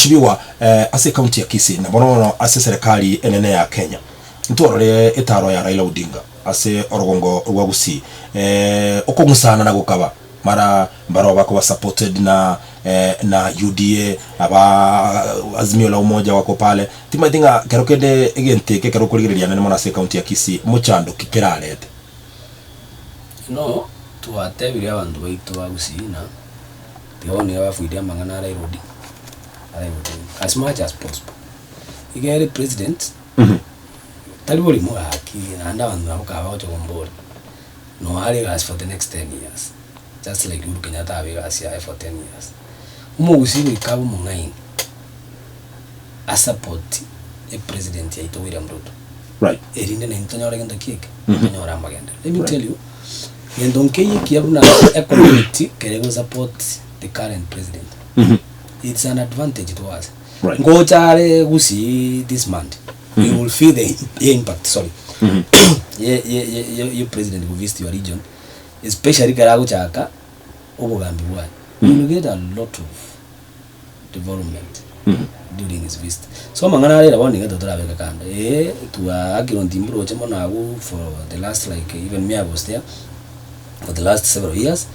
mheshimiwa ase county ya Kisii na bono ase serikali enene ya Kenya ntorore etaro ya Raila Odinga ase orugongo rwa Wakisii okongusana na gukaba mara mbaro bako supported na UDA aba Azimio la Umoja wako pale timatinga kerokende egenteke kerokuligiria nene mona ase county ya Kisii muchando kikirarete no tuwatebiria abandu baitu Wakisii na tione abafuidia mangana Raila Odinga as much as possible. You get a president. Talibori mo haki anda bandu abakaba ochogombora. No ali gas for the next 10 years. Just like Uhuru Kenyatta abigas ya for 10 years. Umugusi wikabu mungaini. A support a president ya ito William Ruto. Right. Erinde na intonyora genda kick. Intonyora magenda. Let me tell you. Yendonke yikiabuna a community kerego support the current president. It's an advantage to us. Right. Go chare Gusi this month. You will feel the impact. Sorry. Your president will visit your region, especially Karago Chaka, Obogambi. You will get a lot of development during his visit. So Mangana one to travel to Akiron Timbro Chamonago for the last even me I was there for the last several years.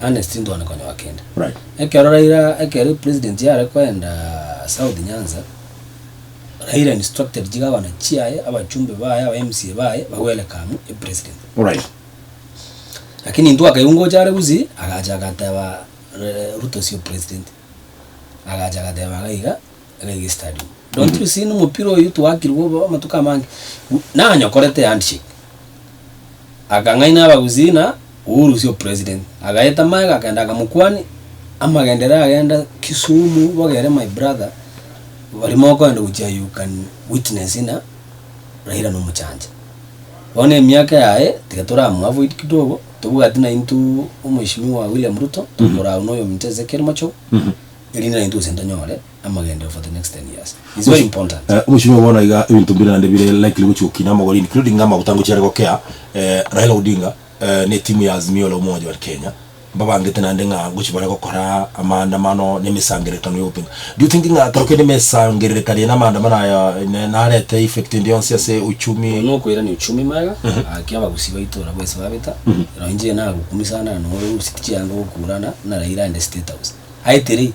And still don't know weekend. Right. Raila president Yarako and South Nyanza. Raila instructed Jigawa na chia abachumbe baya wa MC baya welcome a president. Right. Lakini ndio akayungo chare Gusi akaja katawa Ruto sio president. Akaja katawa Raila Raila stadium. Don't you see no mupiro yutu wakirwo matuka mangi. Na nyokorete handshake. Akangaina Gusi na Uhuru sio president. Agaeta maiga akaenda akamukwani ama agendera agenda Kisumu wagere my brother walimoko ndo uja you can witness ina Raila no muchanja. One miaka yae tikatora mwavuit kidogo tubuga tina into umheshimiwa William Ruto tukora unoyo mteze kermacho ilina into sentanyole ama agenda for the next 10 years. It's very important. Umheshimiwa bona iga ibintu mbira ndebire likely guchukina magori including ngama gutango cyarego Raila Odinga ni timu ya Azimio la Umoja wa Kenya babangete nande nga guchibara gukora amandamano n'imisangirekano y'opinga. Do you think nga taroke n'imisangirekano n'amandamano ya narete effect ndionse se uchumi no kwera ni uchumi maga akiaba gusiba itora bwese babita rangiye na gukumisana no usitiki yango kurana na Raila and State House aitere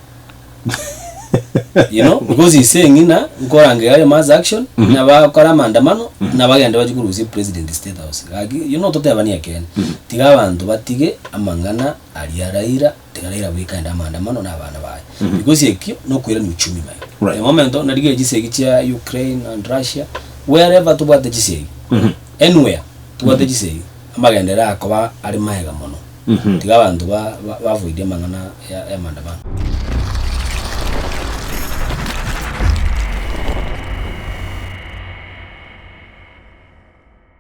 you know because he's saying ina ngorange ya mass action na bakora amandamano na bagenda bagikuruzi president State House you know tote abani yakene tiga bantu batige amangana ali Raila tiga Raila bwikanda amandamano na abana baye because yeki no kwera ni uchumi maga the moment na dige gisegi cha Ukraine and Russia wherever to bate gisegi anywhere to bate gisegi amagenda akoba ari maega mono tiga bantu bavoide amangana ya amandamano.